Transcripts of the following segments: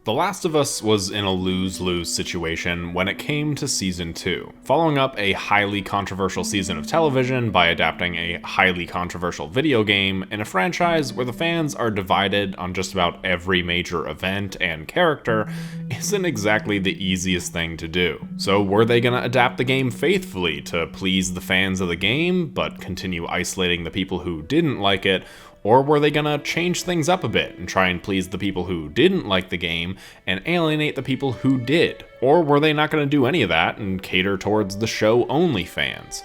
The Last of Us was in a lose-lose situation when it came to Season 2, following up a highly controversial season of television by adapting a highly controversial video game in a franchise where the fans are divided on just about every major event and character isn't exactly the easiest thing to do. So were they gonna adapt the game faithfully to please the fans of the game, but continue isolating the people who didn't like it? Or were they gonna change things up a bit and try and please the people who didn't like the game and alienate the people who did? Or were they not gonna do any of that and cater towards the show-only fans?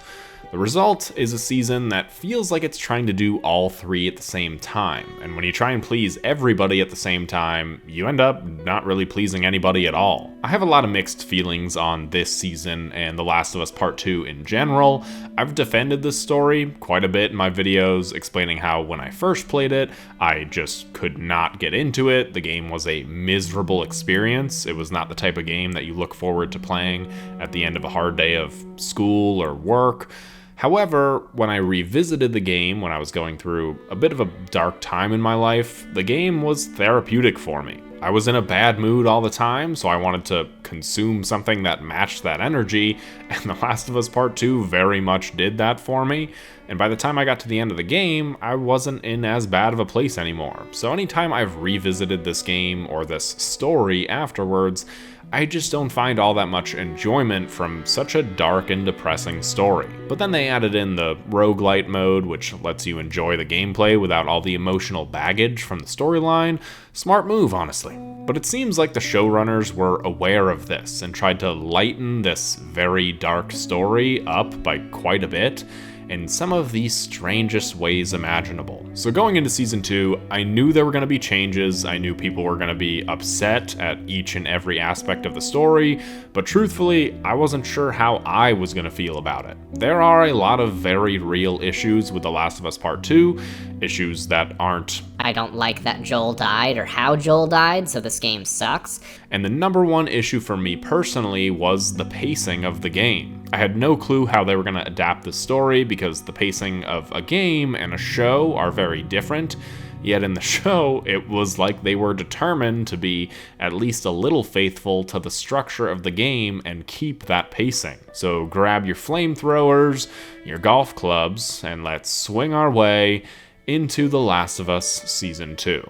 The result is a season that feels like it's trying to do all three at the same time, and when you try and please everybody at the same time, you end up not really pleasing anybody at all. I have a lot of mixed feelings on this season and The Last of Us Part 2 in general. I've defended this story quite a bit in my videos, explaining how when I first played it, I just could not get into it. The game was a miserable experience. It was not the type of game that you look forward to playing at the end of a hard day of school or work. However, when I revisited the game when I was going through a bit of a dark time in my life, the game was therapeutic for me. I was in a bad mood all the time, so I wanted to consume something that matched that energy, and The Last of Us Part 2 very much did that for me. And by the time I got to the end of the game, I wasn't in as bad of a place anymore. So anytime I've revisited this game or this story afterwards, I just don't find all that much enjoyment from such a dark and depressing story. But then they added in the roguelite mode, which lets you enjoy the gameplay without all the emotional baggage from the storyline. Smart move, honestly. But it seems like the showrunners were aware of this and tried to lighten this very dark story up by quite a bit in some of the strangest ways imaginable. So going into Season 2, I knew there were going to be changes, I knew people were going to be upset at each and every aspect of the story, but truthfully, I wasn't sure how I was going to feel about it. There are a lot of very real issues with The Last of Us Part 2, issues that aren't I don't like that Joel died or how Joel died, so this game sucks. And the number one issue for me personally was the pacing of the game. I had no clue how they were going to adapt the story because the pacing of a game and a show are very different. Yet in the show, it was like they were determined to be at least a little faithful to the structure of the game and keep that pacing. So grab your flamethrowers, your golf clubs, and let's swing our way into The Last of Us Season 2.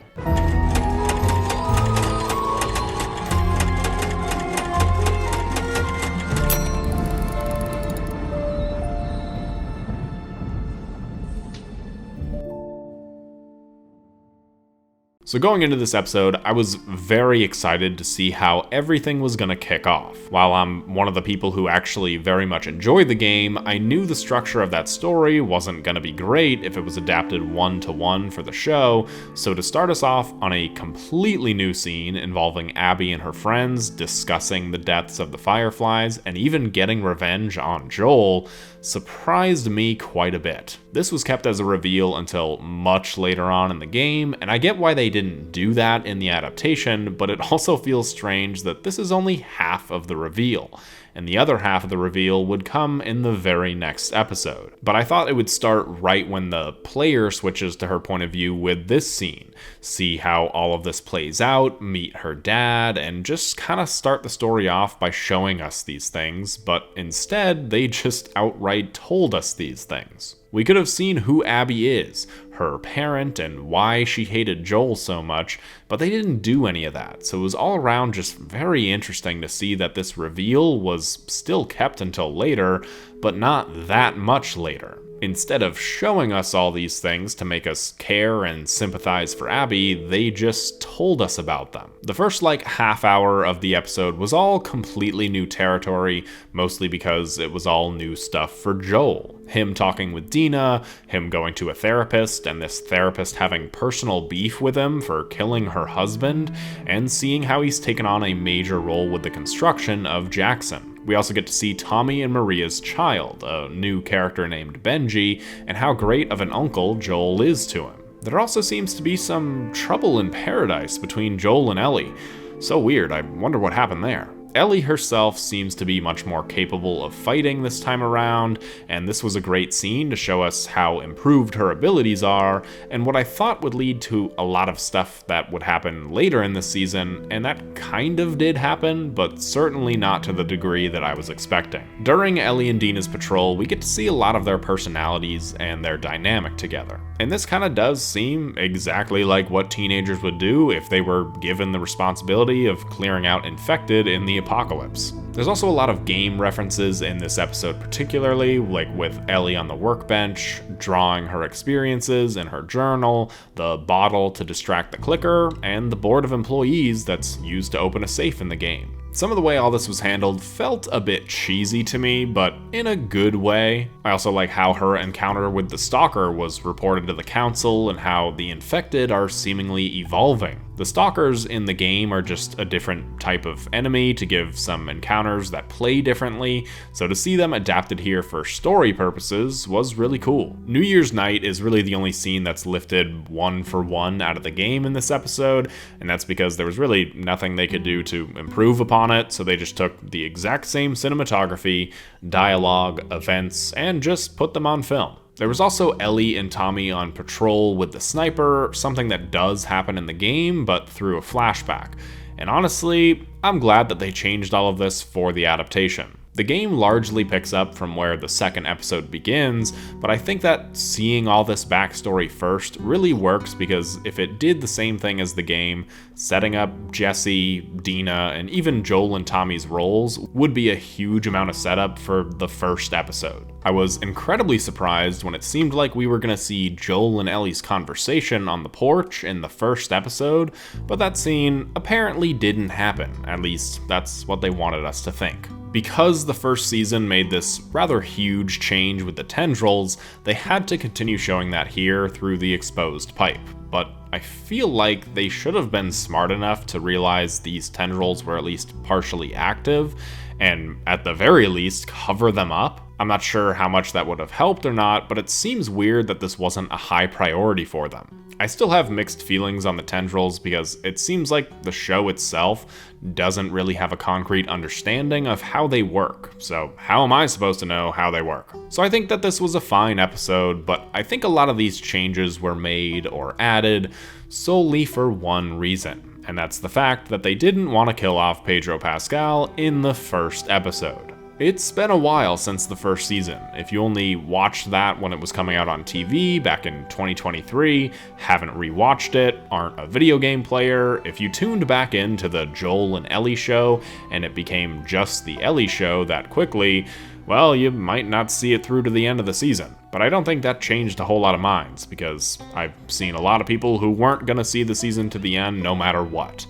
So going into this episode, I was very excited to see how everything was going to kick off. While I'm one of the people who actually very much enjoyed the game, I knew the structure of that story wasn't going to be great if it was adapted one-to-one for the show, so to start us off on a completely new scene involving Abby and her friends discussing the deaths of the Fireflies and even getting revenge on Joel surprised me quite a bit. This was kept as a reveal until much later on in the game, and I get why they didn't do that in the adaptation, but it also feels strange that this is only half of the reveal, and the other half of the reveal would come in the very next episode. But I thought it would start right when the player switches to her point of view with this scene, see how all of this plays out, meet her dad, and just kind of start the story off by showing us these things, but instead they just outright told us these things. We could have seen who Abby is, her parent, and why she hated Joel so much, but they didn't do any of that, so it was all around just very interesting to see that this reveal was still kept until later, but not that much later. Instead of showing us all these things to make us care and sympathize for Abby, they just told us about them. The first half hour of the episode was all completely new territory, mostly because it was all new stuff for Joel. Him talking with Dina, him going to a therapist, and this therapist having personal beef with him for killing her husband, and seeing how he's taken on a major role with the construction of Jackson. We also get to see Tommy and Maria's child, a new character named Benji, and how great of an uncle Joel is to him. There also seems to be some trouble in paradise between Joel and Ellie. So weird, I wonder what happened there. Ellie herself seems to be much more capable of fighting this time around, and this was a great scene to show us how improved her abilities are, and what I thought would lead to a lot of stuff that would happen later in the season, and that kind of did happen, but certainly not to the degree that I was expecting. During Ellie and Dina's patrol, we get to see a lot of their personalities and their dynamic together. And this kind of does seem exactly like what teenagers would do if they were given the responsibility of clearing out infected in the apocalypse. There's also a lot of game references in this episode particularly, like with Ellie on the workbench, drawing her experiences in her journal, the bottle to distract the clicker, and the board of employees that's used to open a safe in the game. Some of the way all this was handled felt a bit cheesy to me, but in a good way. I also like how her encounter with the Stalker was reported to the council and how the infected are seemingly evolving. The Stalkers in the game are just a different type of enemy to give some encounters that play differently, so to see them adapted here for story purposes was really cool. New Year's night is really the only scene that's lifted one for one out of the game in this episode, and that's because there was really nothing they could do to improve upon it, so they just took the exact same cinematography, dialogue, events, and just put them on film. There was also Ellie and Tommy on patrol with the sniper, something that does happen in the game, but through a flashback. And honestly, I'm glad that they changed all of this for the adaptation. The game largely picks up from where the second episode begins, but I think that seeing all this backstory first really works because if it did the same thing as the game, setting up Jesse, Dina, and even Joel and Tommy's roles would be a huge amount of setup for the first episode. I was incredibly surprised when it seemed like we were going to see Joel and Ellie's conversation on the porch in the first episode, but that scene apparently didn't happen, at least that's what they wanted us to think. Because the first season made this rather huge change with the tendrils, they had to continue showing that here through the exposed pipe. But I feel like they should have been smart enough to realize these tendrils were at least partially active, and at the very least cover them up. I'm not sure how much that would have helped or not, but it seems weird that this wasn't a high priority for them. I still have mixed feelings on the tendrils because it seems like the show itself doesn't really have a concrete understanding of how they work, so how am I supposed to know how they work? So I think that this was a fine episode, but I think a lot of these changes were made or added solely for one reason, and that's the fact that they didn't want to kill off Pedro Pascal in the first episode. It's been a while since the first season. If you only watched that when it was coming out on TV back in 2023, haven't rewatched it, aren't a video game player, if you tuned back into the Joel and Ellie show and it became just the Ellie show that quickly, well, you might not see it through to the end of the season. But I don't think that changed a whole lot of minds, because I've seen a lot of people who weren't gonna see the season to the end no matter what.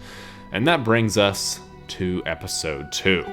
And that brings us to episode 2.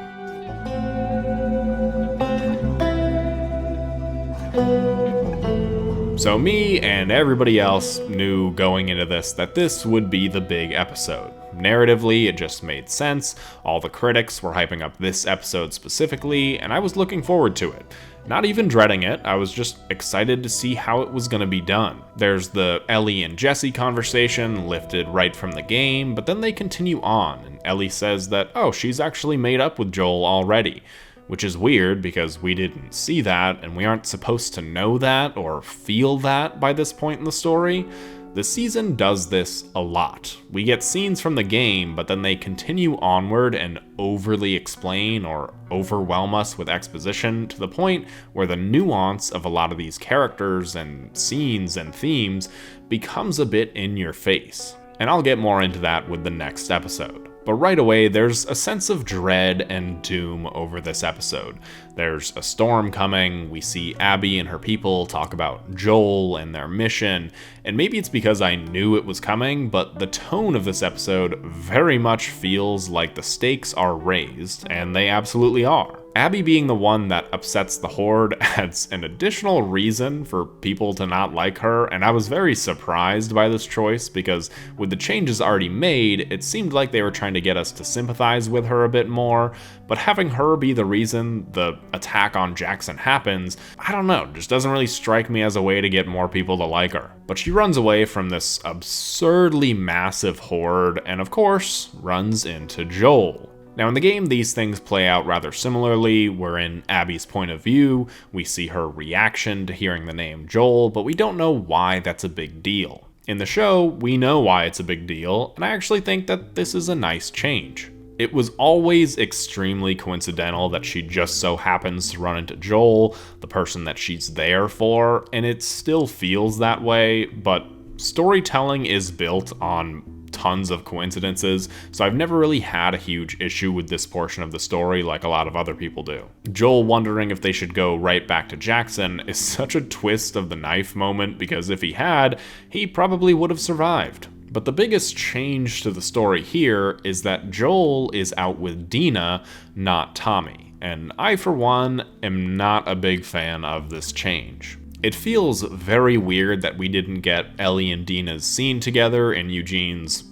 So me and everybody else knew going into this that this would be the big episode. Narratively, it just made sense. All the critics were hyping up this episode specifically, and I was looking forward to it. Not even dreading it, I was just excited to see how it was going to be done. There's the Ellie and Jesse conversation lifted right from the game, but then they continue on, and Ellie says that, oh, she's actually made up with Joel already. Which is weird because we didn't see that, and we aren't supposed to know that or feel that by this point in the story. The season does this a lot. We get scenes from the game, but then they continue onward and overly explain or overwhelm us with exposition to the point where the nuance of a lot of these characters and scenes and themes becomes a bit in your face. And I'll get more into that with the next episode. But right away, there's a sense of dread and doom over this episode. There's a storm coming, we see Abby and her people talk about Joel and their mission, and maybe it's because I knew it was coming, but the tone of this episode very much feels like the stakes are raised, and they absolutely are. Abby being the one that upsets the Horde adds an additional reason for people to not like her, and I was very surprised by this choice because with the changes already made, it seemed like they were trying to get us to sympathize with her a bit more, but having her be the reason the attack on Jackson happens, I don't know, just doesn't really strike me as a way to get more people to like her. But she runs away from this absurdly massive Horde, and of course, runs into Joel. Now in the game, these things play out rather similarly. We're in Abby's point of view, we see her reaction to hearing the name Joel, but we don't know why that's a big deal. In the show, we know why it's a big deal, and I actually think that this is a nice change. It was always extremely coincidental that she just so happens to run into Joel, the person that she's there for, and it still feels that way, but storytelling is built on tons of coincidences, so I've never really had a huge issue with this portion of the story like a lot of other people do. Joel wondering if they should go right back to Jackson is such a twist of the knife moment, because if he had, he probably would have survived. But the biggest change to the story here is that Joel is out with Dina, not Tommy, and I for one am not a big fan of this change. It feels very weird that we didn't get Ellie and Dina's scene together in Eugene's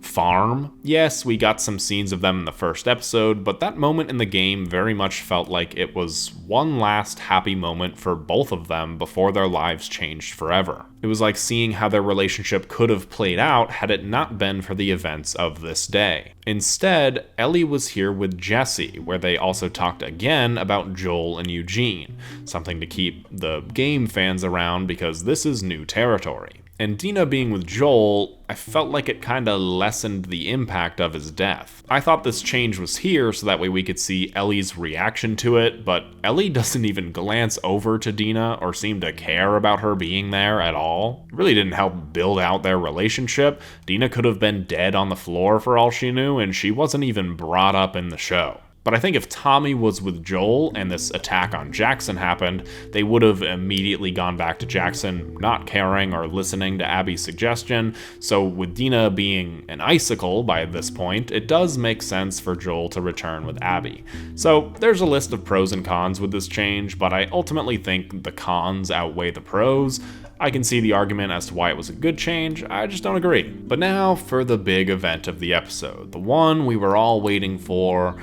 farm. Yes, we got some scenes of them in the first episode, but that moment in the game very much felt like it was one last happy moment for both of them before their lives changed forever. It was like seeing how their relationship could have played out had it not been for the events of this day. Instead, Ellie was here with Jesse, where they also talked again about Joel and Eugene, something to keep the game fans around because this is new territory. And Dina being with Joel, I felt like it kinda lessened the impact of his death. I thought this change was here so that way we could see Ellie's reaction to it, but Ellie doesn't even glance over to Dina or seem to care about her being there at all. It really didn't help build out their relationship. Dina could have been dead on the floor for all she knew, and she wasn't even brought up in the show. But I think if Tommy was with Joel and this attack on Jackson happened, they would have immediately gone back to Jackson, not caring or listening to Abby's suggestion. So with Dina being an icicle by this point, it does make sense for Joel to return with Abby. So there's a list of pros and cons with this change, but I ultimately think the cons outweigh the pros. I can see the argument as to why it was a good change, I just don't agree. But now for the big event of the episode, the one we were all waiting for,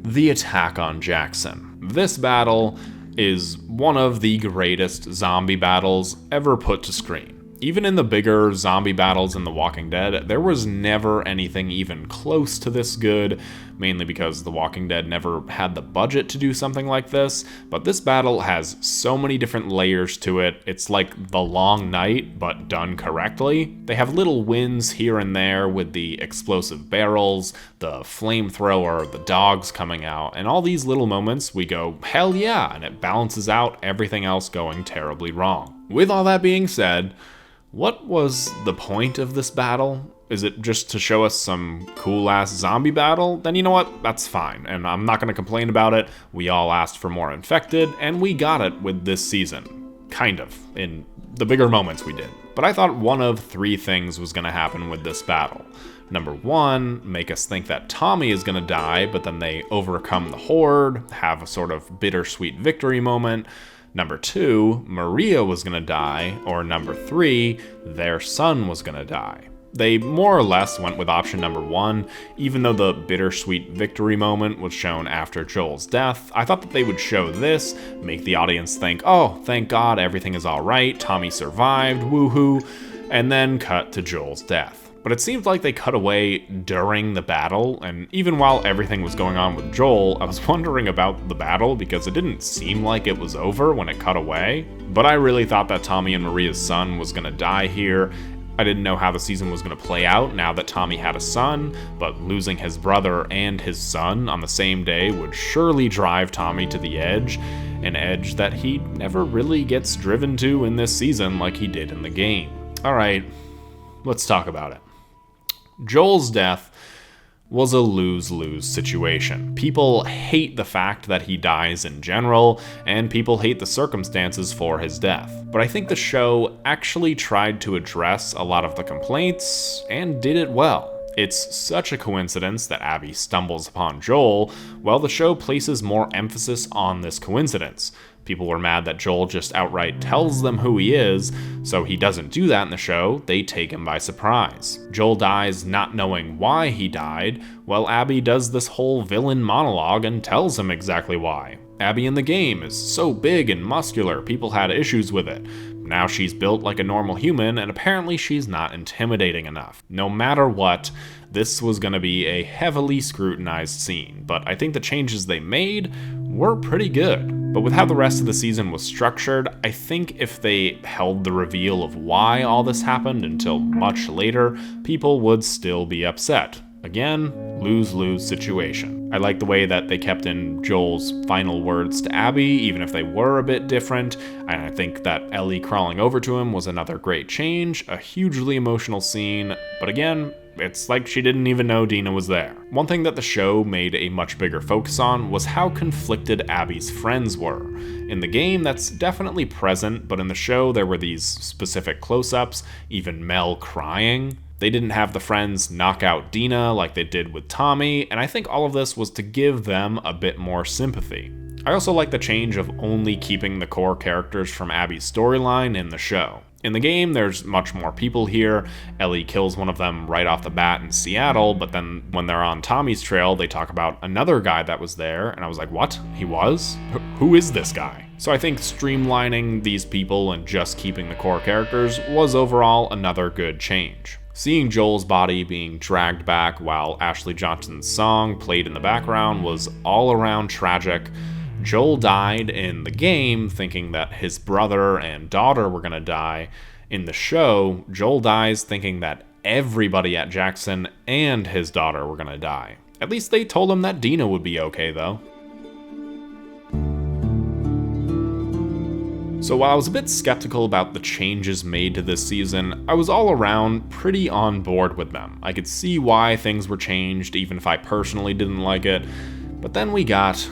the attack on Jackson. This battle is one of the greatest zombie battles ever put to screen. Even in the bigger zombie battles in The Walking Dead, there was never anything even close to this good, mainly because The Walking Dead never had the budget to do something like this, but this battle has so many different layers to it. It's like The Long Night, but done correctly. They have little wins here and there with the explosive barrels, the flamethrower, the dogs coming out, and all these little moments we go, hell yeah, and it balances out everything else going terribly wrong. With all that being said, what was the point of this battle? Is it just to show us some cool-ass zombie battle? Then you know what? That's fine, and I'm not going to complain about it. We all asked for more infected, and we got it with this season. Kind of. In the bigger moments we did. But I thought one of three things was going to happen with this battle. Number one, make us think that Tommy is going to die, but then they overcome the horde, have a sort of bittersweet victory moment. Number two, Maria was gonna die, or number three, their son was gonna die. They more or less went with option number one, even though the bittersweet victory moment was shown after Joel's death. I thought that they would show this, make the audience think, oh, thank God, everything is alright, Tommy survived, woohoo, and then cut to Joel's death. But it seemed like they cut away during the battle, and even while everything was going on with Joel, I was wondering about the battle because it didn't seem like it was over when it cut away. But I really thought that Tommy and Maria's son was gonna die here. I didn't know how the season was gonna play out now that Tommy had a son, but losing his brother and his son on the same day would surely drive Tommy to the edge, an edge that he never really gets driven to in this season like he did in the game. Alright, let's talk about it. Joel's death was a lose-lose situation. People hate the fact that he dies in general, and people hate the circumstances for his death. But I think the show actually tried to address a lot of the complaints, and did it well. It's such a coincidence that Abby stumbles upon Joel, while the show places more emphasis on this coincidence. People were mad that Joel just outright tells them who he is, so he doesn't do that in the show, they take him by surprise. Joel dies not knowing why he died, while Abby does this whole villain monologue and tells him exactly why. Abby in the game is so big and muscular, people had issues with it. Now she's built like a normal human, and apparently she's not intimidating enough. No matter what, this was going to be a heavily scrutinized scene, but I think the changes they made were pretty good. But with how the rest of the season was structured, I think if they held the reveal of why all this happened until much later, people would still be upset. Again, lose-lose situation. I like the way that they kept in Joel's final words to Abby, even if they were a bit different, and I think that Ellie crawling over to him was another great change, a hugely emotional scene, but again, it's like she didn't even know Dina was there. One thing that the show made a much bigger focus on was how conflicted Abby's friends were. In the game, that's definitely present, but in the show there were these specific close-ups, even Mel crying. They didn't have the friends knock out Dina like they did with Tommy, and I think all of this was to give them a bit more sympathy. I also like the change of only keeping the core characters from Abby's storyline in the show. In the game, there's much more people here. Ellie kills one of them right off the bat in Seattle, but then when they're on Tommy's trail, they talk about another guy that was there, and I was like, what? He was? Who is this guy? So I think streamlining these people and just keeping the core characters was overall another good change. Seeing Joel's body being dragged back while Ashley Johnson's song played in the background was all around tragic. Joel died in the game thinking that his brother and daughter were going to die. In the show, Joel dies thinking that everybody at Jackson and his daughter were going to die. At least they told him that Dina would be okay, though. So while I was a bit skeptical about the changes made to this season, I was all around pretty on board with them. I could see why things were changed, even if I personally didn't like it. But then we got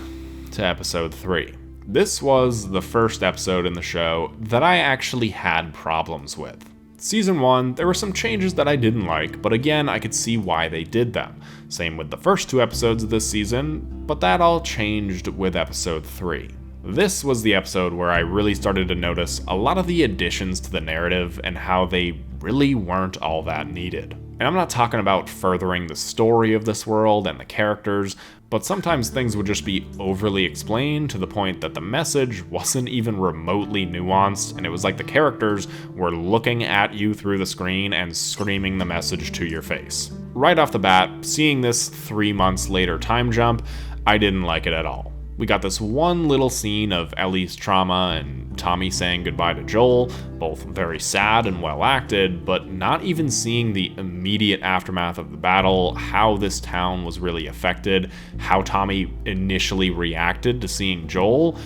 to episode 3. This was the first episode in the show that I actually had problems with. Season 1, there were some changes that I didn't like, but again, I could see why they did them. Same with the first 2 episodes of this season, but that all changed with episode 3. This was the episode where I really started to notice a lot of the additions to the narrative and how they really weren't all that needed. And I'm not talking about furthering the story of this world and the characters, but sometimes things would just be overly explained to the point that the message wasn't even remotely nuanced, and it was like the characters were looking at you through the screen and screaming the message to your face. Right off the bat, seeing this 3 months later time jump, I didn't like it at all. We got this one little scene of Ellie's trauma and Tommy saying goodbye to Joel, both very sad and well acted, but not even seeing the immediate aftermath of the battle, how this town was really affected, how Tommy initially reacted to seeing Joel.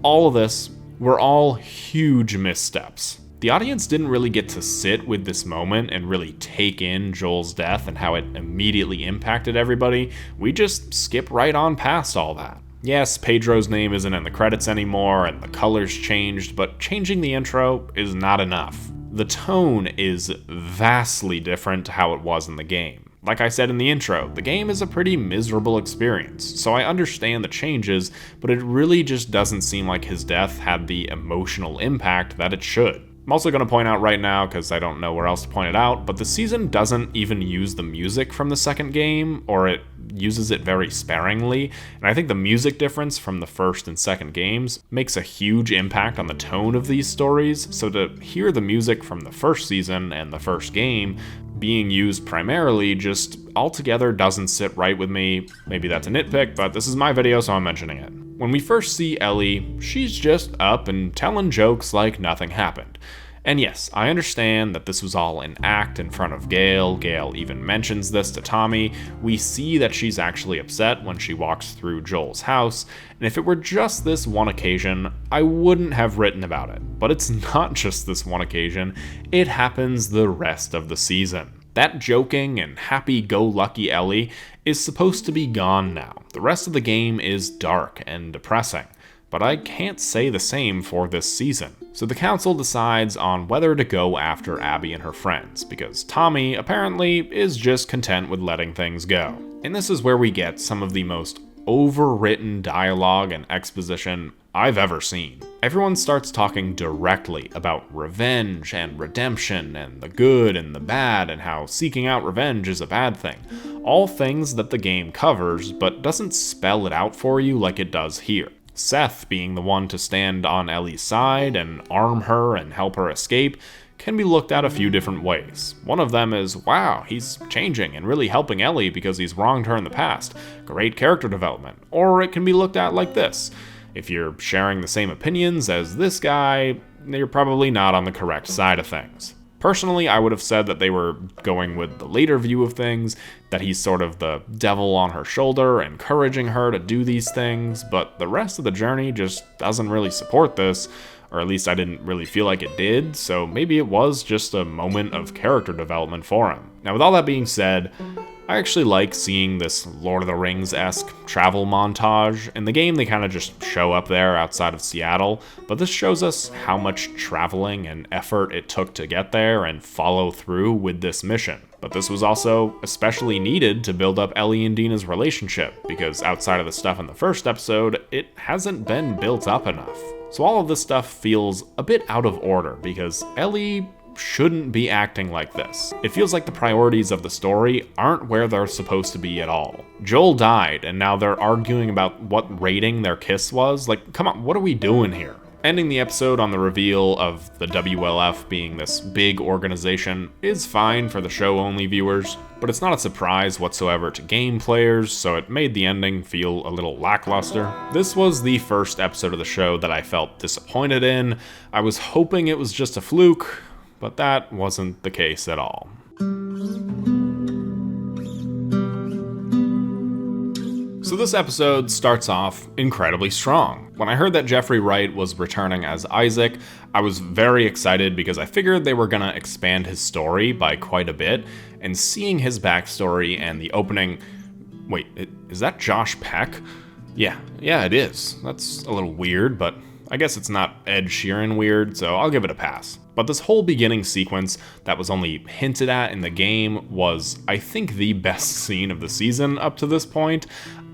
All of this were all huge missteps. The audience didn't really get to sit with this moment and really take in Joel's death and how it immediately impacted everybody. We just skip right on past all that. Yes, Pedro's name isn't in the credits anymore and the colors changed, but changing the intro is not enough. The tone is vastly different to how it was in the game. Like I said in the intro, the game is a pretty miserable experience, so I understand the changes, but it really just doesn't seem like his death had the emotional impact that it should. I'm also going to point out right now, because I don't know where else to point it out, but the season doesn't even use the music from the second game, or it uses it very sparingly, and I think the music difference from the first and second games makes a huge impact on the tone of these stories, so to hear the music from the first season and the first game being used primarily just altogether doesn't sit right with me. Maybe that's a nitpick, but this is my video, so I'm mentioning it. When we first see Ellie, she's just up and telling jokes like nothing happened. And yes, I understand that this was all an act in front of Gail. Gail even mentions this to Tommy. We see that she's actually upset when she walks through Joel's house, and if it were just this one occasion, I wouldn't have written about it. But it's not just this one occasion, it happens the rest of the season. That joking and happy-go-lucky Ellie is supposed to be gone now. The rest of the game is dark and depressing, but I can't say the same for this season. So the council decides on whether to go after Abby and her friends, because Tommy apparently is just content with letting things go. And this is where we get some of the most overwritten dialogue and exposition I've ever seen. Everyone starts talking directly about revenge and redemption and the good and the bad and how seeking out revenge is a bad thing. All things that the game covers, but doesn't spell it out for you like it does here. Seth being the one to stand on Ellie's side and arm her and help her escape can be looked at a few different ways. One of them is, wow, he's changing and really helping Ellie because he's wronged her in the past. Great character development. Or it can be looked at like this. If you're sharing the same opinions as this guy, you're probably not on the correct side of things. Personally, I would have said that they were going with the later view of things, that he's sort of the devil on her shoulder, encouraging her to do these things, but the rest of the journey just doesn't really support this, or at least I didn't really feel like it did, so maybe it was just a moment of character development for him. Now, with all that being said, I actually like seeing this Lord of the Rings-esque travel montage. In the game, they kind of just show up there outside of Seattle, but this shows us how much traveling and effort it took to get there and follow through with this mission. But this was also especially needed to build up Ellie and Dina's relationship, because outside of the stuff in the first episode, it hasn't been built up enough. So all of this stuff feels a bit out of order, because Ellie shouldn't be acting like this. It feels like the priorities of the story aren't where they're supposed to be at all. Joel died, and now they're arguing about what rating their kiss was. Like, come on, what are we doing here? Ending the episode on the reveal of the WLF being this big organization is fine for the show-only viewers, but it's not a surprise whatsoever to game players, so it made the ending feel a little lackluster. This was the first episode of the show that I felt disappointed in. I was hoping it was just a fluke, but that wasn't the case at all. So this episode starts off incredibly strong. When I heard that Jeffrey Wright was returning as Isaac, I was very excited because I figured they were gonna expand his story by quite a bit, and seeing his backstory and the opening... Wait, is that Josh Peck? Yeah, it is. That's a little weird, but I guess it's not Ed Sheeran weird, so I'll give it a pass. But this whole beginning sequence that was only hinted at in the game was, I think, the best scene of the season up to this point.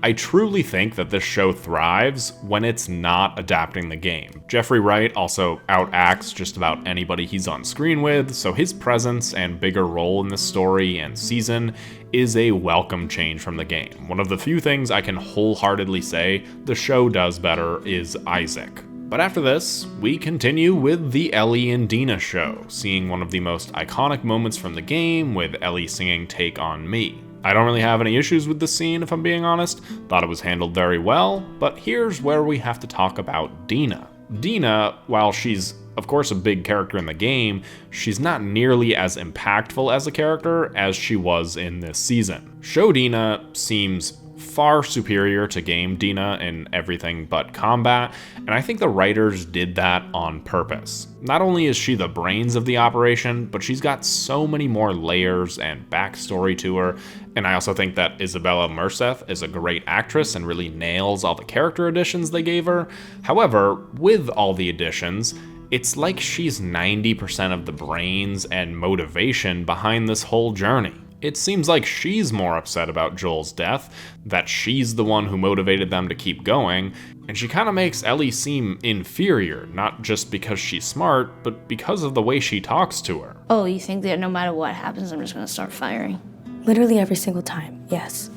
I truly think that this show thrives when it's not adapting the game. Jeffrey Wright also outacts just about anybody he's on screen with, so his presence and bigger role in this story and season is a welcome change from the game. One of the few things I can wholeheartedly say the show does better is Isaac. But after this, we continue with the Ellie and Dina show, seeing one of the most iconic moments from the game with Ellie singing Take On Me. I don't really have any issues with the scene, if I'm being honest. Thought it was handled very well, but here's where we have to talk about Dina. Dina, while she's of course a big character in the game, she's not nearly as impactful as a character as she was in this season. Show Dina seems far superior to game Dina in everything but combat, and I think the writers did that on purpose. Not only is she the brains of the operation, but she's got so many more layers and backstory to her, and I also think that Isabella Merced is a great actress and really nails all the character additions they gave her. However, with all the additions, it's like she's 90% of the brains and motivation behind this whole journey. It seems like she's more upset about Joel's death, that she's the one who motivated them to keep going, and she kind of makes Ellie seem inferior, not just because she's smart, but because of the way she talks to her. Oh, you think that no matter what happens, I'm just gonna start firing? Literally every single time, yes.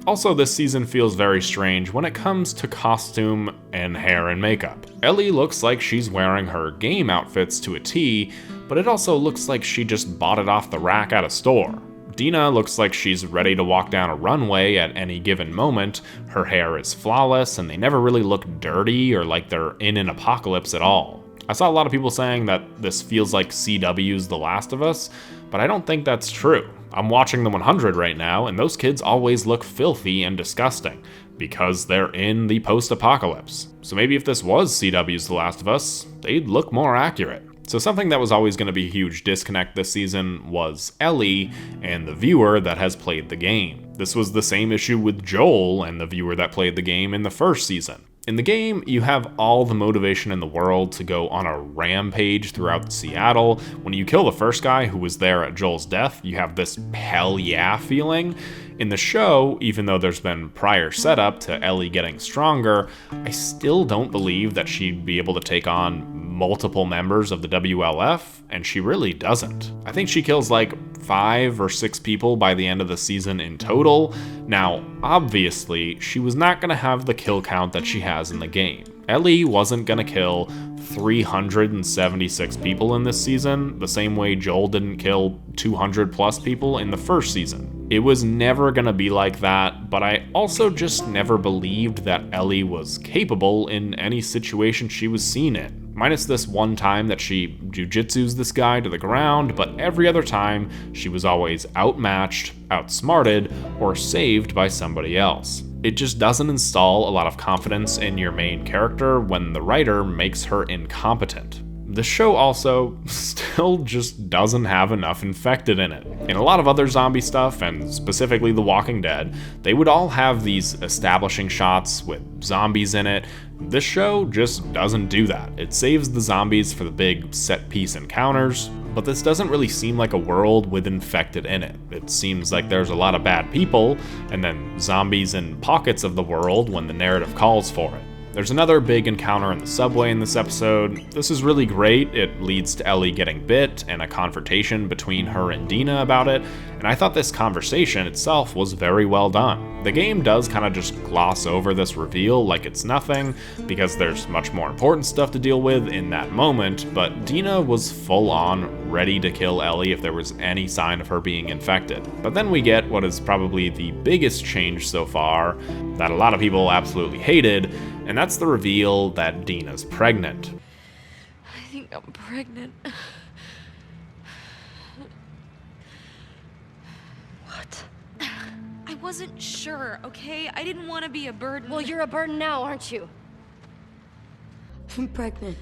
Also, this season feels very strange when it comes to costume and hair and makeup. Ellie looks like she's wearing her game outfits to a T, but it also looks like she just bought it off the rack at a store. Dina looks like she's ready to walk down a runway at any given moment. Her hair is flawless, and they never really look dirty or like they're in an apocalypse at all. I saw a lot of people saying that this feels like CW's The Last of Us, but I don't think that's true. I'm watching the 100 right now, and those kids always look filthy and disgusting, because they're in the post-apocalypse. So maybe if this was CW's The Last of Us, they'd look more accurate. So something that was always going to be a huge disconnect this season was Ellie and the viewer that has played the game. This was the same issue with Joel and the viewer that played the game in the first season. In the game, you have all the motivation in the world to go on a rampage throughout Seattle. When you kill the first guy who was there at Joel's death, you have this hell yeah feeling. In the show, even though there's been prior setup to Ellie getting stronger, I still don't believe that she'd be able to take on multiple members of the WLF, and she really doesn't. I think she kills like 5 or 6 people by the end of the season in total. Now, obviously, she was not going to have the kill count that she has in the game. Ellie wasn't gonna kill 376 people in this season, the same way Joel didn't kill 200 plus people in the first season. It was never gonna be like that, but I also just never believed that Ellie was capable in any situation she was seen in. Minus this one time that she jujitsus this guy to the ground, but every other time she was always outmatched, outsmarted, or saved by somebody else. It just doesn't install a lot of confidence in your main character when the writer makes her incompetent. The show also still just doesn't have enough infected in it. In a lot of other zombie stuff, and specifically The Walking Dead, they would all have these establishing shots with zombies in it. This show just doesn't do that. It saves the zombies for the big set-piece encounters, but this doesn't really seem like a world with infected in it. It seems like there's a lot of bad people, and then zombies in pockets of the world when the narrative calls for it. There's another big encounter in the subway in this episode. This is really great. It leads to Ellie getting bit and a confrontation between her and Dina about it, and I thought this conversation itself was very well done. The game does kind of just gloss over this reveal like it's nothing, because there's much more important stuff to deal with in that moment, but Dina was full on ready to kill Ellie if there was any sign of her being infected. But then we get what is probably the biggest change so far, that a lot of people absolutely hated, and that's the reveal that Dina's pregnant. I think I'm pregnant. What? I wasn't sure, okay? I didn't want to be a burden. Well, you're a burden now, aren't you? I'm pregnant.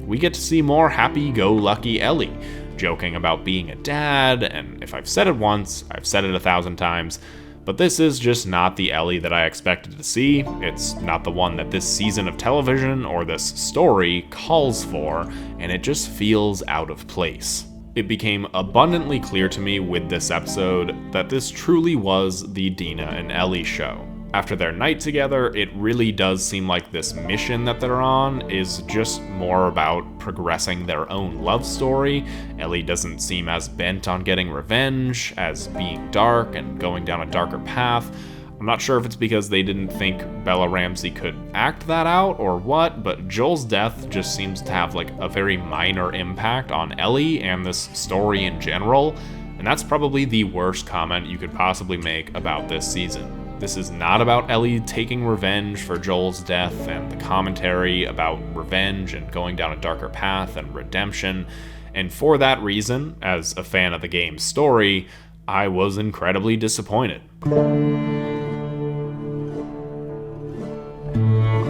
We get to see more happy-go-lucky Ellie, joking about being a dad, and if I've said it once, I've said it 1,000 times, but this is just not the Ellie that I expected to see. It's not the one that this season of television or this story calls for, and it just feels out of place. It became abundantly clear to me with this episode that this truly was the Dina and Ellie show. After their night together, it really does seem like this mission that they're on is just more about progressing their own love story. Ellie doesn't seem as bent on getting revenge, as being dark and going down a darker path. I'm not sure if it's because they didn't think Bella Ramsey could act that out or what, but Joel's death just seems to have like a very minor impact on Ellie and this story in general, and that's probably the worst comment you could possibly make about this season. This is not about Ellie taking revenge for Joel's death and the commentary about revenge and going down a darker path and redemption. And for that reason, as a fan of the game's story, I was incredibly disappointed.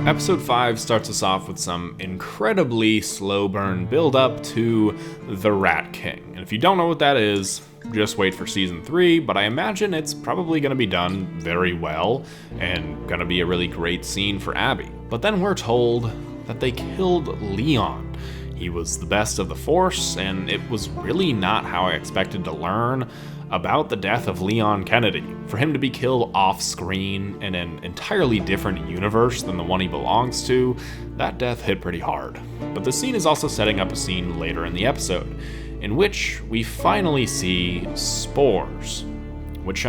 Episode 5 starts us off with some incredibly slow burn build-up to the Rat King. And if you don't know what that is, just wait for season 3, but I imagine it's probably going to be done very well and going to be a really great scene for Abby. But then we're told that they killed Leon. He was the best of the Force, and it was really not how I expected to learn about the death of Leon Kennedy. For him to be killed off-screen in an entirely different universe than the one he belongs to, that death hit pretty hard. But the scene is also setting up a scene later in the episode, in which we finally see spores, which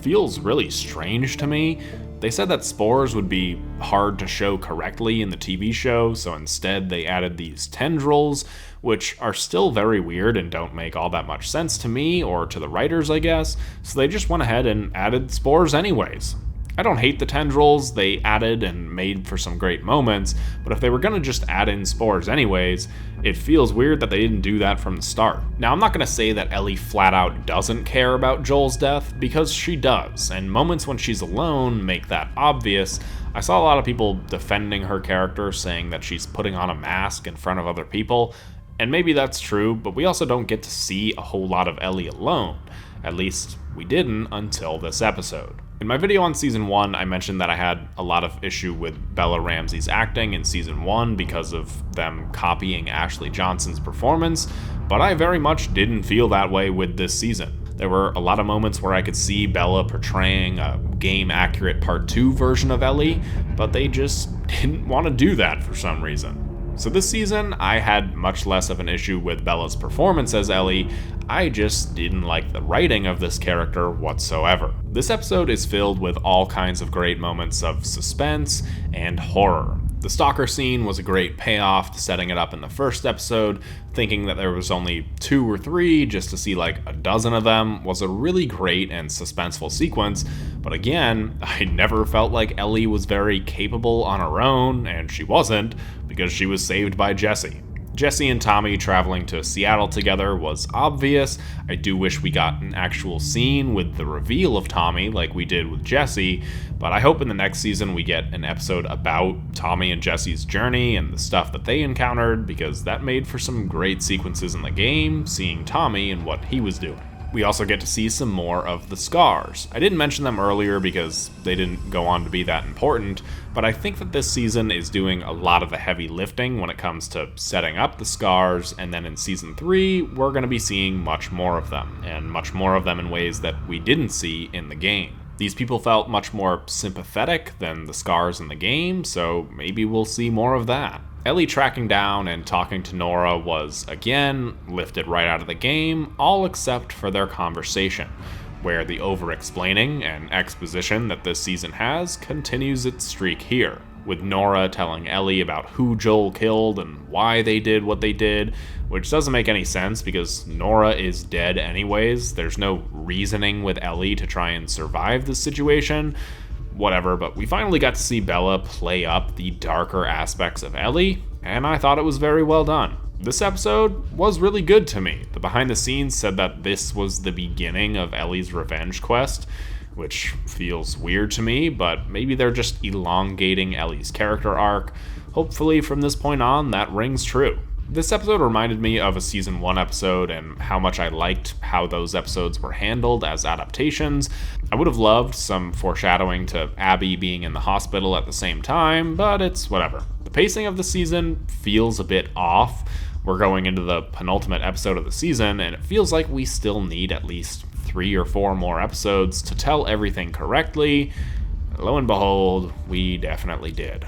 feels really strange to me. They said that spores would be hard to show correctly in the TV show, so instead they added these tendrils, which are still very weird and don't make all that much sense to me or to the writers, I guess, so they just went ahead and added spores anyways. I don't hate the tendrils they added and made for some great moments, but if they were gonna just add in spores anyways, it feels weird that they didn't do that from the start. Now, I'm not gonna say that Ellie flat out doesn't care about Joel's death, because she does, and moments when she's alone make that obvious. I saw a lot of people defending her character, saying that she's putting on a mask in front of other people, and maybe that's true, but we also don't get to see a whole lot of Ellie alone. At least, we didn't until this episode. In my video on Season 1, I mentioned that I had a lot of issue with Bella Ramsey's acting in Season 1 because of them copying Ashley Johnson's performance, but I very much didn't feel that way with this season. There were a lot of moments where I could see Bella portraying a game-accurate Part 2 version of Ellie, but they just didn't want to do that for some reason. So this season, I had much less of an issue with Bella's performance as Ellie. I just didn't like the writing of this character whatsoever. This episode is filled with all kinds of great moments of suspense and horror. The stalker scene was a great payoff to setting it up in the first episode. Thinking that there was only 2 or 3 just to see like a dozen of them was a really great and suspenseful sequence, but again, I never felt like Ellie was very capable on her own, and she wasn't, because she was saved by Jesse. Jesse and Tommy traveling to Seattle together was obvious. I do wish we got an actual scene with the reveal of Tommy like we did with Jesse, but I hope in the next season we get an episode about Tommy and Jesse's journey and the stuff that they encountered, because that made for some great sequences in the game, seeing Tommy and what he was doing. We also get to see some more of the scars. I didn't mention them earlier because they didn't go on to be that important, but I think that this season is doing a lot of the heavy lifting when it comes to setting up the scars, and then in season 3, we're going to be seeing much more of them, and much more of them in ways that we didn't see in the game. These people felt much more sympathetic than the scars in the game, so maybe we'll see more of that. Ellie tracking down and talking to Nora was, again, lifted right out of the game, all except for their conversation, where the over-explaining and exposition that this season has continues its streak here, with Nora telling Ellie about who Joel killed and why they did what they did, which doesn't make any sense because Nora is dead anyways. There's no reasoning with Ellie to try and survive this situation. Whatever, but we finally got to see Bella play up the darker aspects of Ellie, and I thought it was very well done. This episode was really good to me. The behind the scenes said that this was the beginning of Ellie's revenge quest, which feels weird to me, but maybe they're just elongating Ellie's character arc. Hopefully from this point on, that rings true. This episode reminded me of a season 1 episode and how much I liked how those episodes were handled as adaptations. I would have loved some foreshadowing to Abby being in the hospital at the same time, but it's whatever. The pacing of the season feels a bit off. We're going into the penultimate episode of the season, and it feels like we still need at least 3 or 4 more episodes to tell everything correctly. Lo and behold, we definitely did.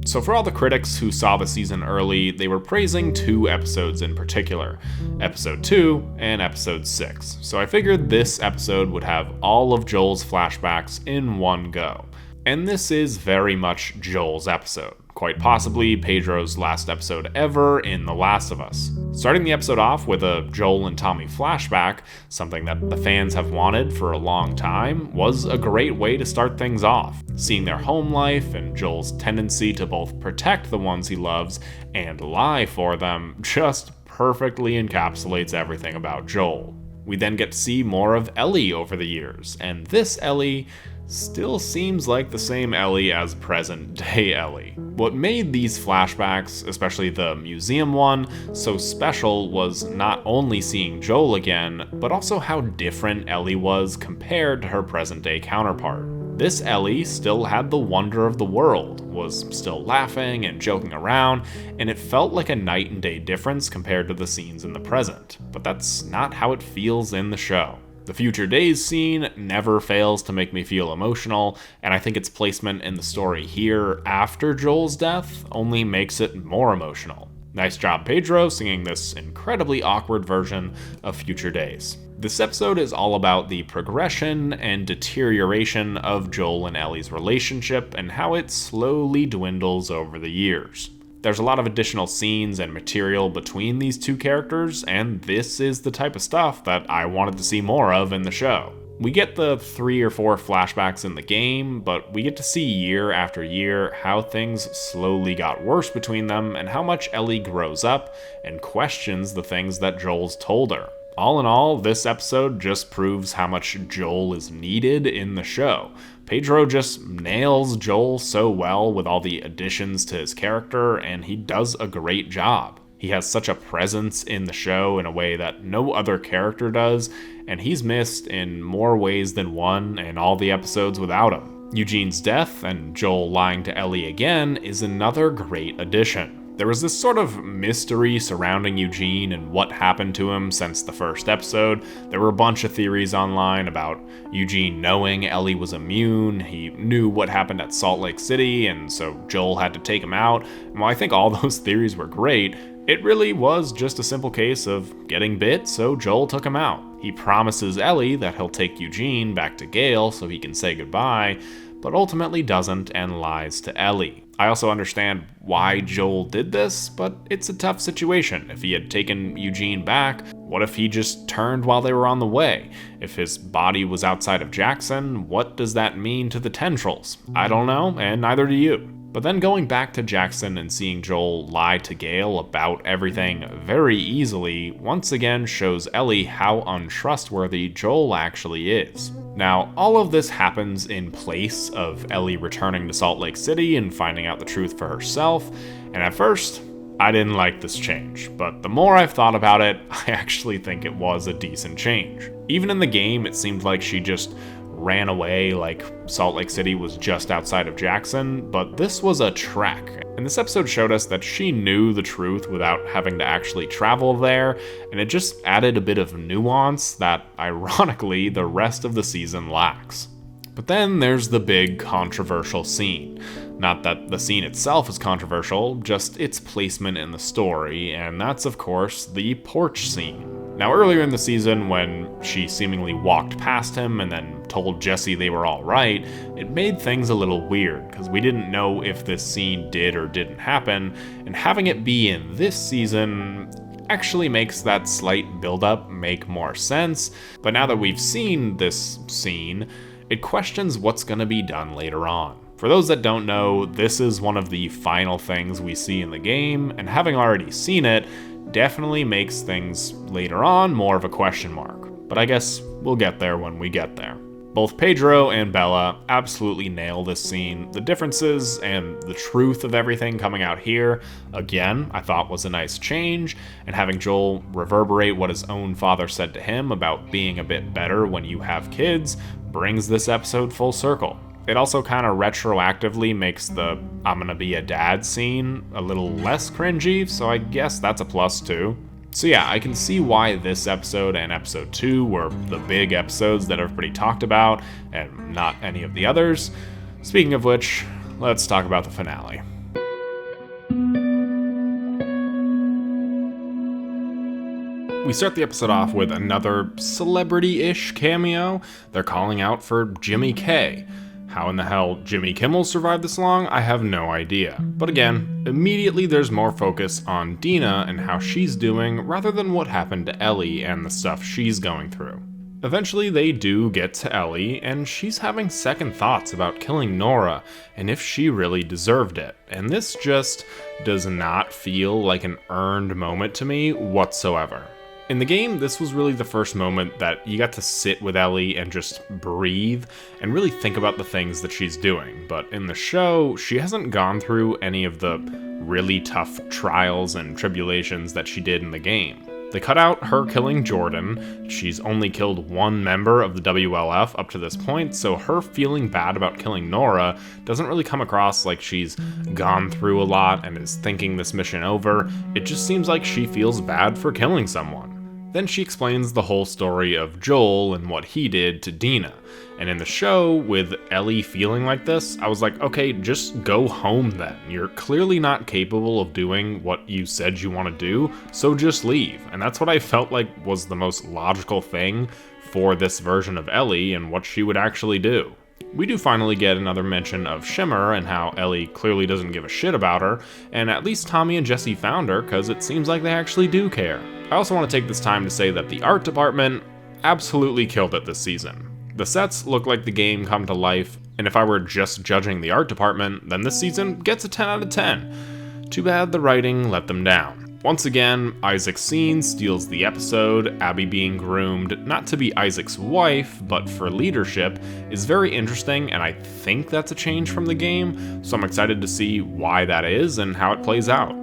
So for all the critics who saw the season early, they were praising 2 episodes in particular, episode 2 and episode 6. So I figured this episode would have all of Joel's flashbacks in one go. And this is very much Joel's episode, quite possibly Pedro's last episode ever in The Last of Us. Starting the episode off with a Joel and Tommy flashback, something that the fans have wanted for a long time, was a great way to start things off. Seeing their home life and Joel's tendency to both protect the ones he loves and lie for them just perfectly encapsulates everything about Joel. We then get to see more of Ellie over the years, and this Ellie still seems like the same Ellie as present-day Ellie. What made these flashbacks, especially the museum one, so special was not only seeing Joel again, but also how different Ellie was compared to her present-day counterpart. This Ellie still had the wonder of the world, was still laughing and joking around, and it felt like a night and day difference compared to the scenes in the present. But that's not how it feels in the show. The Future Days scene never fails to make me feel emotional, and I think its placement in the story here after Joel's death only makes it more emotional. Nice job, Pedro, singing this incredibly awkward version of Future Days. This episode is all about the progression and deterioration of Joel and Ellie's relationship and how it slowly dwindles over the years. There's a lot of additional scenes and material between these 2 characters, and this is the type of stuff that I wanted to see more of in the show. We get the 3 or 4 flashbacks in the game, but we get to see year after year how things slowly got worse between them and how much Ellie grows up and questions the things that Joel's told her. All in all, this episode just proves how much Joel is needed in the show. Pedro just nails Joel so well with all the additions to his character, and he does a great job. He has such a presence in the show in a way that no other character does, and he's missed in more ways than one in all the episodes without him. Eugene's death and Joel lying to Ellie again is another great addition. There was this sort of mystery surrounding Eugene and what happened to him since the first episode. There were a bunch of theories online about Eugene knowing Ellie was immune, he knew what happened at Salt Lake City, and so Joel had to take him out. And while I think all those theories were great, it really was just a simple case of getting bit, so Joel took him out. He promises Ellie that he'll take Eugene back to Gale so he can say goodbye, but ultimately doesn't and lies to Ellie. I also understand why Joel did this, but it's a tough situation. If he had taken Eugene back, what if he just turned while they were on the way? If his body was outside of Jackson, what does that mean to the tendrils? I don't know, and neither do you. But then going back to Jackson and seeing Joel lie to Gale about everything very easily once again shows Ellie how untrustworthy Joel actually is. Now, all of this happens in place of Ellie returning to Salt Lake City and finding out the truth for herself, and at first, I didn't like this change, but the more I've thought about it, I actually think it was a decent change. Even in the game, it seemed like she just ran away, like Salt Lake City was just outside of Jackson, but this was a trek. And this episode showed us that she knew the truth without having to actually travel there, and it just added a bit of nuance that, ironically, the rest of the season lacks. But then there's the big controversial scene. Not that the scene itself is controversial, just its placement in the story, and that's of course the porch scene. Now earlier in the season, when she seemingly walked past him and then told Jesse they were all right, it made things a little weird, because we didn't know if this scene did or didn't happen, and having it be in this season actually makes that slight buildup make more sense. But now that we've seen this scene, it questions what's going to be done later on. For those that don't know, this is one of the final things we see in the game, and having already seen it, definitely makes things later on more of a question mark. But I guess we'll get there when we get there. Both Pedro and Bella absolutely nail this scene. The differences and the truth of everything coming out here, again, I thought was a nice change, and having Joel reverberate what his own father said to him about being a bit better when you have kids brings this episode full circle. It also kind of retroactively makes the I'm gonna be a dad scene a little less cringy, so I guess that's a plus too. So yeah, I can see why this episode and episode 2 were the big episodes that everybody talked about, and not any of the others. Speaking of which, let's talk about the finale. We start the episode off with another celebrity-ish cameo. They're calling out for Jimmy K. How in the hell Jimmy Kimmel survived this long, I have no idea. But again, immediately there's more focus on Dina and how she's doing rather than what happened to Ellie and the stuff she's going through. Eventually they do get to Ellie, and she's having second thoughts about killing Nora and if she really deserved it. And this just does not feel like an earned moment to me whatsoever. In the game, this was really the first moment that you got to sit with Ellie and just breathe and really think about the things that she's doing. But in the show, she hasn't gone through any of the really tough trials and tribulations that she did in the game. They cut out her killing Jordan. She's only killed one member of the WLF up to this point, so her feeling bad about killing Nora doesn't really come across like she's gone through a lot and is thinking this mission over. It just seems like she feels bad for killing someone. Then she explains the whole story of Joel and what he did to Dina. And in the show, with Ellie feeling like this, I was like, okay, just go home then. You're clearly not capable of doing what you said you want to do, so just leave. And that's what I felt like was the most logical thing for this version of Ellie and what she would actually do. We do finally get another mention of Shimmer and how Ellie clearly doesn't give a shit about her, and at least Tommy and Jesse found her because it seems like they actually do care. I also want to take this time to say that the art department absolutely killed it this season. The sets look like the game come to life, and if I were just judging the art department, then this season gets a 10 out of 10. Too bad the writing let them down. Once again, Isaac's scene steals the episode. Abby being groomed, not to be Isaac's wife, but for leadership, is very interesting, and I think that's a change from the game, so I'm excited to see why that is and how it plays out.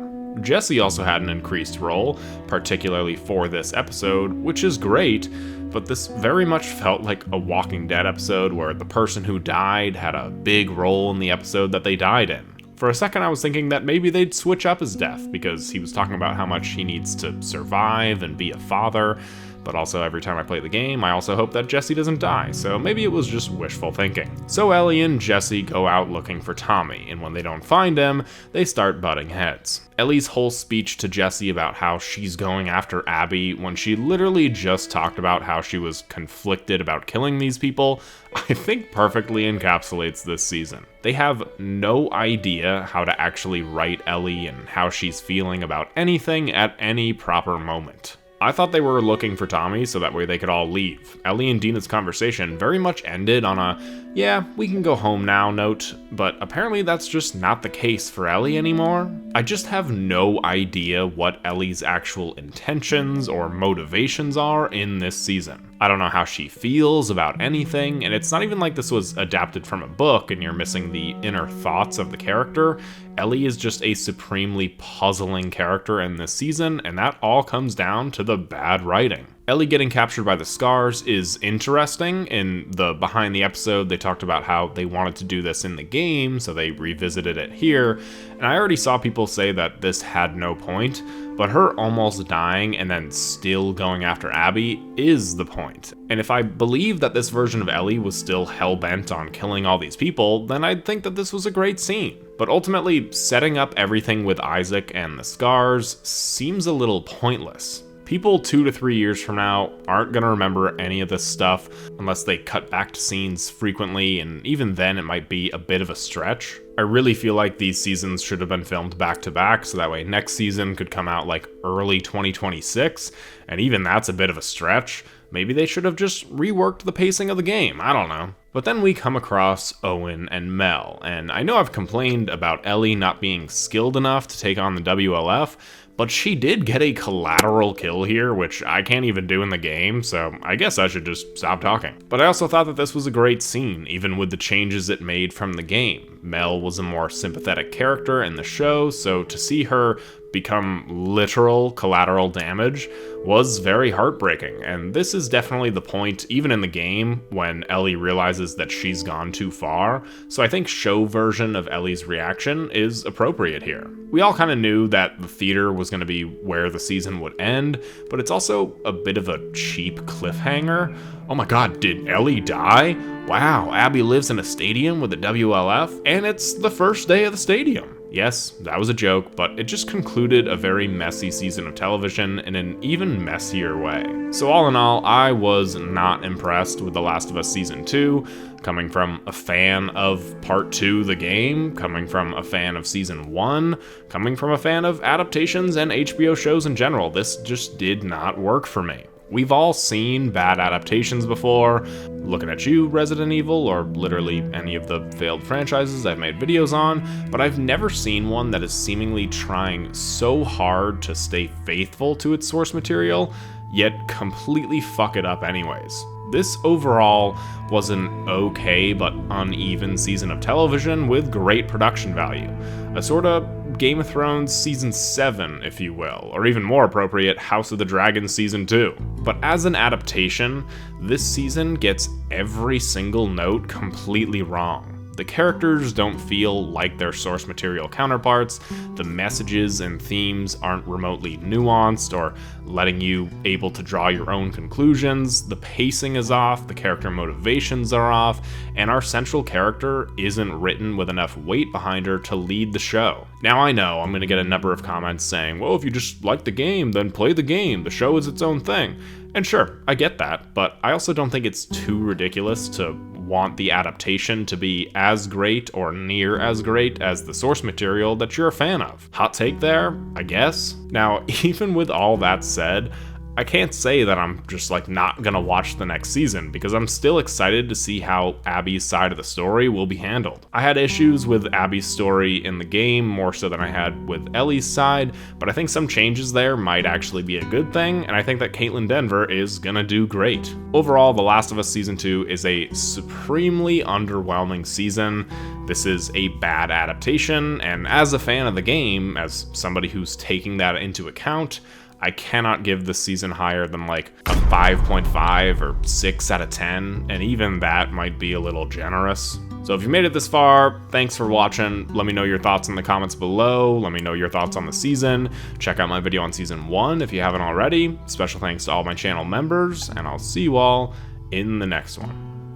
Jesse also had an increased role, particularly for this episode, which is great, but this very much felt like a Walking Dead episode where the person who died had a big role in the episode that they died in. For a second, I was thinking that maybe they'd switch up his death, because he was talking about how much he needs to survive and be a father. But also, every time I play the game, I also hope that Jesse doesn't die, so maybe it was just wishful thinking. So Ellie and Jesse go out looking for Tommy, and when they don't find him, they start butting heads. Ellie's whole speech to Jesse about how she's going after Abby, when she literally just talked about how she was conflicted about killing these people, I think perfectly encapsulates this season. They have no idea how to actually write Ellie and how she's feeling about anything at any proper moment. I thought they were looking for Tommy so that way they could all leave. Ellie and Dina's conversation very much ended on a, yeah, we can go home now note, but apparently that's just not the case for Ellie anymore. I just have no idea what Ellie's actual intentions or motivations are in this season. I don't know how she feels about anything, and it's not even like this was adapted from a book and you're missing the inner thoughts of the character. Ellie is just a supremely puzzling character in this season, and that all comes down to the bad writing. Ellie getting captured by the scars is interesting. In the behind the episode, they talked about how they wanted to do this in the game, so they revisited it here, and I already saw people say that this had no point, but her almost dying and then still going after Abby is the point. And if I believe that this version of Ellie was still hell-bent on killing all these people, then I'd think that this was a great scene. But ultimately, setting up everything with Isaac and the scars seems a little pointless. People 2 to 3 years from now aren't going to remember any of this stuff unless they cut back to scenes frequently, and even then it might be a bit of a stretch. I really feel like these seasons should have been filmed back to back, so that way next season could come out like early 2026, and even that's a bit of a stretch. Maybe they should have just reworked the pacing of the game, I don't know. But then we come across Owen and Mel, and I know I've complained about Ellie not being skilled enough to take on the WLF, but she did get a collateral kill here, which I can't even do in the game, so I guess I should just stop talking. But I also thought that this was a great scene, even with the changes it made from the game. Mel was a more sympathetic character in the show, so to see her become literal collateral damage was very heartbreaking, and this is definitely the point, even in the game, when Ellie realizes that she's gone too far, so I think show version of Ellie's reaction is appropriate here. We all kind of knew that the theater was going to be where the season would end, but it's also a bit of a cheap cliffhanger. Oh my god, did Ellie die? Wow, Abby lives in a stadium with the WLF, and it's the first day of the stadium. Yes, that was a joke, but it just concluded a very messy season of television in an even messier way. So all in all, I was not impressed with The Last of Us Season 2, coming from a fan of Part 2 the game, coming from a fan of Season 1, coming from a fan of adaptations and HBO shows in general. This just did not work for me. We've all seen bad adaptations before, looking at you, Resident Evil, or literally any of the failed franchises I've made videos on, but I've never seen one that is seemingly trying so hard to stay faithful to its source material, yet completely fuck it up anyways. This overall was an okay but uneven season of television with great production value. A sort of Game of Thrones Season 7, if you will, or even more appropriate, House of the Dragon Season 2. But as an adaptation, this season gets every single note completely wrong. The characters don't feel like their source material counterparts, the messages and themes aren't remotely nuanced or letting you able to draw your own conclusions, the pacing is off, the character motivations are off, and our central character isn't written with enough weight behind her to lead the show. Now I know I'm going to get a number of comments saying, well, if you just like the game, then play the game, the show is its own thing. And sure, I get that, but I also don't think it's too ridiculous to want the adaptation to be as great or near as great as the source material that you're a fan of. Hot take there, I guess. Now, even with all that said, I can't say that I'm just like not gonna watch the next season, because I'm still excited to see how Abby's side of the story will be handled. I had issues with Abby's story in the game more so than I had with Ellie's side, but I think some changes there might actually be a good thing, and I think that Caitlin Denver is gonna do great. Overall, The Last of Us Season 2 is a supremely underwhelming season. This is a bad adaptation, and as a fan of the game, as somebody who's taking that into account, I cannot give this season higher than like a 5.5 or 6 out of 10, and even that might be a little generous. So if you made it this far, thanks for watching. Let me know your thoughts in the comments below. Let me know your thoughts on the season. Check out my video on season 1 if you haven't already. Special thanks to all my channel members, and I'll see you all in the next one.